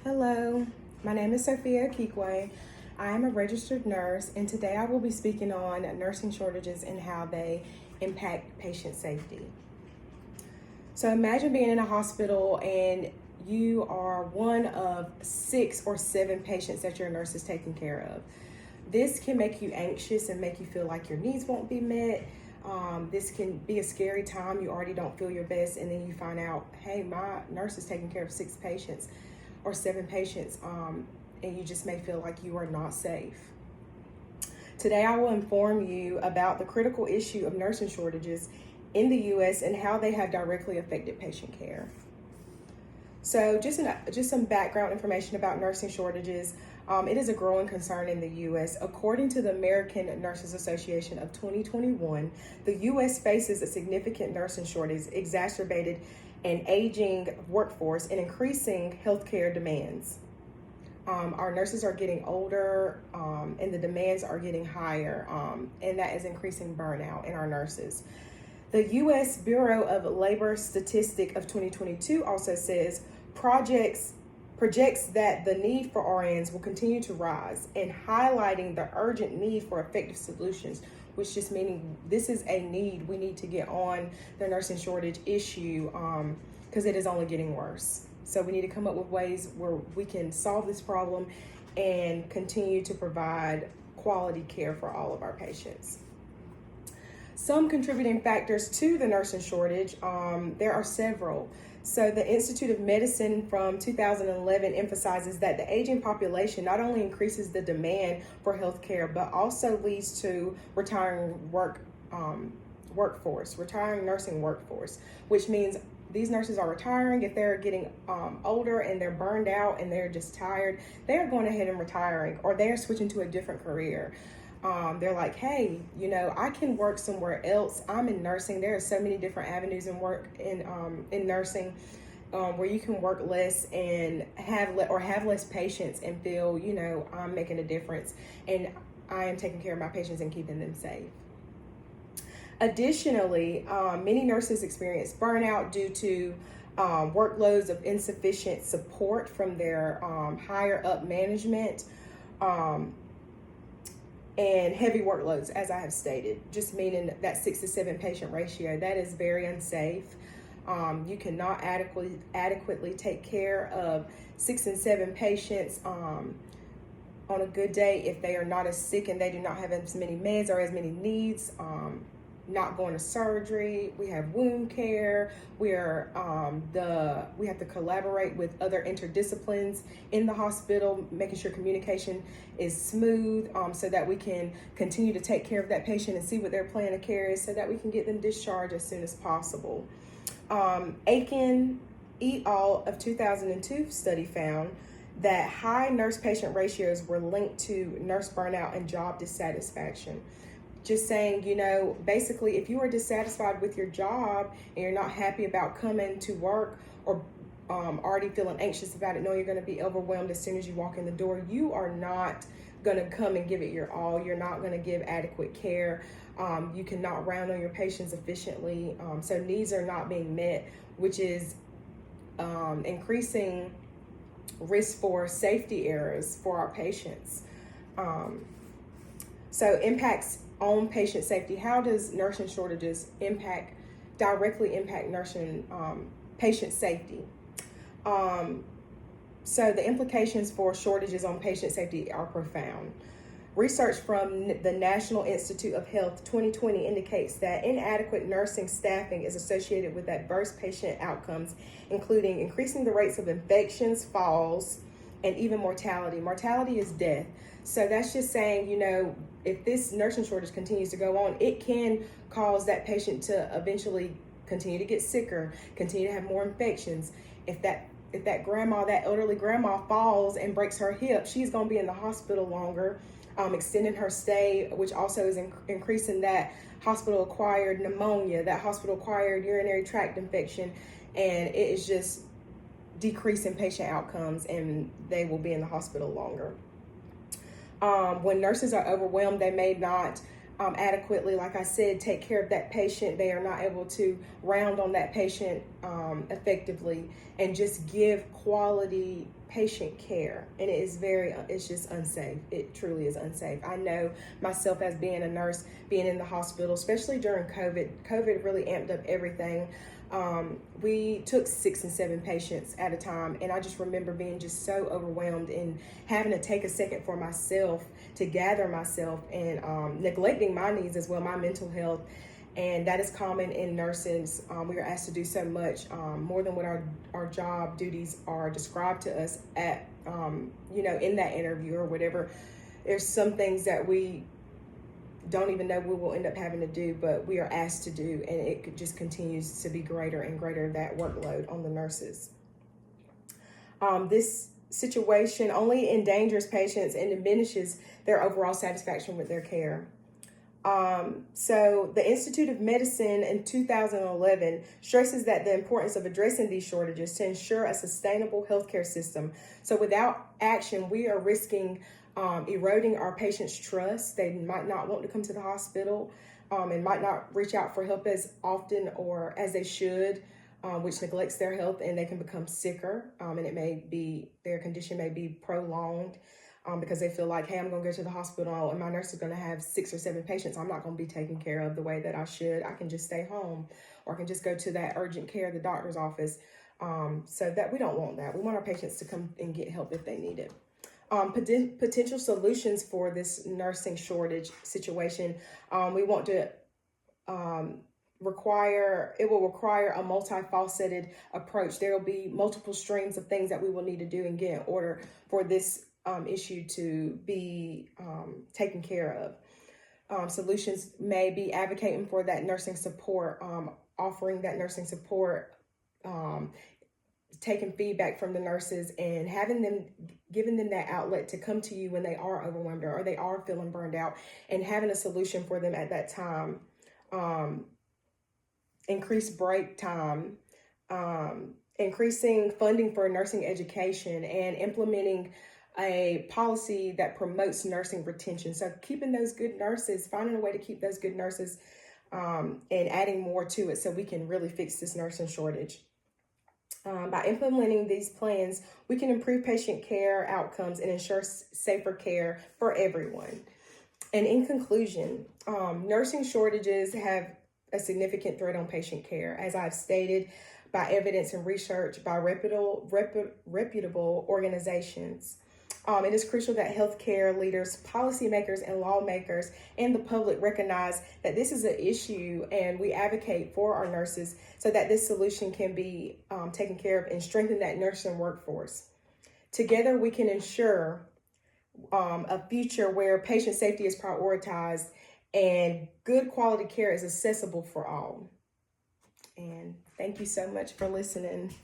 Hello, my name is Sophia Kikwe. I am a registered nurse, and today I will be speaking on nursing shortages and how they impact patient safety. So imagine being in a hospital and you are one of 6 or 7 patients that your nurse is taking care of. This can make you anxious and make you feel like your needs won't be met. This can be a scary time. You already don't feel your best, and then you find out, hey, my nurse is taking care of 6 patients or 7 patients, and you just may feel like you are not safe. Today, I will inform you about the critical issue of nursing shortages in the U.S. and how they have directly affected patient care. So just some background information about nursing shortages. It is a growing concern in the U.S. According to the American Nurses Association of 2021, the U.S. faces a significant nursing shortage, exacerbated an aging workforce and increasing healthcare demands. Our nurses are getting older, and the demands are getting higher, and that is increasing burnout in our nurses. The U.S. Bureau of Labor Statistic of 2022 also says projects that the need for RNs will continue to rise, and highlighting the urgent need for effective solutions, which just meaning this is a need. We need to get on the nursing shortage issue because it is only getting worse. So we need to come up with ways where we can solve this problem and continue to provide quality care for all of our patients. Some contributing factors to the nursing shortage, there are several. So the Institute of Medicine from 2011 emphasizes that the aging population not only increases the demand for healthcare, but also leads to retiring nursing workforce, which means these nurses are retiring. If they're getting older and they're burned out and they're just tired, they're going ahead and retiring, or they're switching to a different career. They're like, hey, I can work somewhere else. I'm in nursing. There are so many different avenues in work in nursing where you can work less and have less patients and feel, I'm making a difference and I am taking care of my patients and keeping them safe. Additionally, many nurses experience burnout due to workloads of insufficient support from their higher up management. And heavy workloads, as I have stated, just meaning that 6 to 7 patient ratio, that is very unsafe. You cannot adequately take care of 6 and 7 patients on a good day if they are not as sick and they do not have as many meds or as many needs. Not going to surgery. We have wound care. We have to collaborate with other interdisciplines in the hospital, making sure communication is smooth, so that we can continue to take care of that patient and see what their plan of care is, so that we can get them discharged as soon as possible. Aiken et al. Of 2002 study found that high nurse-patient ratios were linked to nurse burnout and job dissatisfaction. Just saying, basically, if you are dissatisfied with your job and you're not happy about coming to work, or already feeling anxious about it, knowing you're going to be overwhelmed as soon as you walk in the door, you are not going to come and give it your all. You're not going to give adequate care. You cannot round on your patients efficiently. So needs are not being met, which is increasing risk for safety errors for our patients. So impacts on patient safety. How does nursing shortages directly impact nursing patient safety? So the implications for shortages on patient safety are profound. Research from the National Institute of Health 2020 indicates that inadequate nursing staffing is associated with adverse patient outcomes, including increasing the rates of infections, falls, and even mortality. Mortality is death. So that's just saying, if this nursing shortage continues to go on, it can cause that patient to eventually continue to get sicker, continue to have more infections. If that elderly grandma falls and breaks her hip, she's going to be in the hospital longer, extending her stay, which also is increasing that hospital-acquired pneumonia, that hospital-acquired urinary tract infection, and it is just decreasing patient outcomes, and they will be in the hospital longer. When nurses are overwhelmed, they may not adequately, like I said, take care of that patient. They are not able to round on that patient effectively and just give quality patient care. And it's just unsafe. It truly is unsafe. I know myself, as being a nurse, being in the hospital, especially during COVID really amped up everything. We took 6 and 7 patients at a time, and I just remember being just so overwhelmed and having to take a second for myself to gather myself, and neglecting my needs as well, my mental health. And that is common in nurses. We are asked to do so much more than what our job duties are described to us at in that interview or whatever. There's some things that we don't even know we will end up having to do, but we are asked to do, and it just continues to be greater and greater, that workload on the nurses. This situation only endangers patients and diminishes their overall satisfaction with their care. So the Institute of Medicine in 2011 stresses that the importance of addressing these shortages to ensure a sustainable healthcare system. So without action, we are risking eroding our patients' trust. They might not want to come to the hospital and might not reach out for help as often or as they should, which neglects their health, and they can become sicker, and their condition may be prolonged because they feel like, hey, I'm going to go to the hospital and my nurse is going to have 6 or 7 patients. I'm not going to be taken care of the way that I should. I can just stay home, or I can just go to that urgent care, the doctor's office. So that we don't want that. We want our patients to come and get help if they need it. Potential solutions for this nursing shortage situation. We want to require a multifaceted approach. There will be multiple streams of things that we will need to do and get in order for this issue to be taken care of. Solutions may be advocating for that nursing support, offering that nursing support, taking feedback from the nurses and giving them that outlet to come to you when they are overwhelmed or they are feeling burned out, and having a solution for them at that time. Increased break time, increasing funding for nursing education, and implementing a policy that promotes nursing retention. So keeping those good nurses, finding a way to keep those good nurses, and adding more to it so we can really fix this nursing shortage. By implementing these plans, we can improve patient care outcomes and ensure safer care for everyone. And in conclusion, nursing shortages have a significant threat on patient care, as I've stated, by evidence and research by reputable organizations. It is crucial that healthcare leaders, policymakers, and lawmakers and the public recognize that this is an issue, and we advocate for our nurses so that this solution can be taken care of and strengthen that nursing workforce. Together, we can ensure a future where patient safety is prioritized and good quality care is accessible for all. And thank you so much for listening.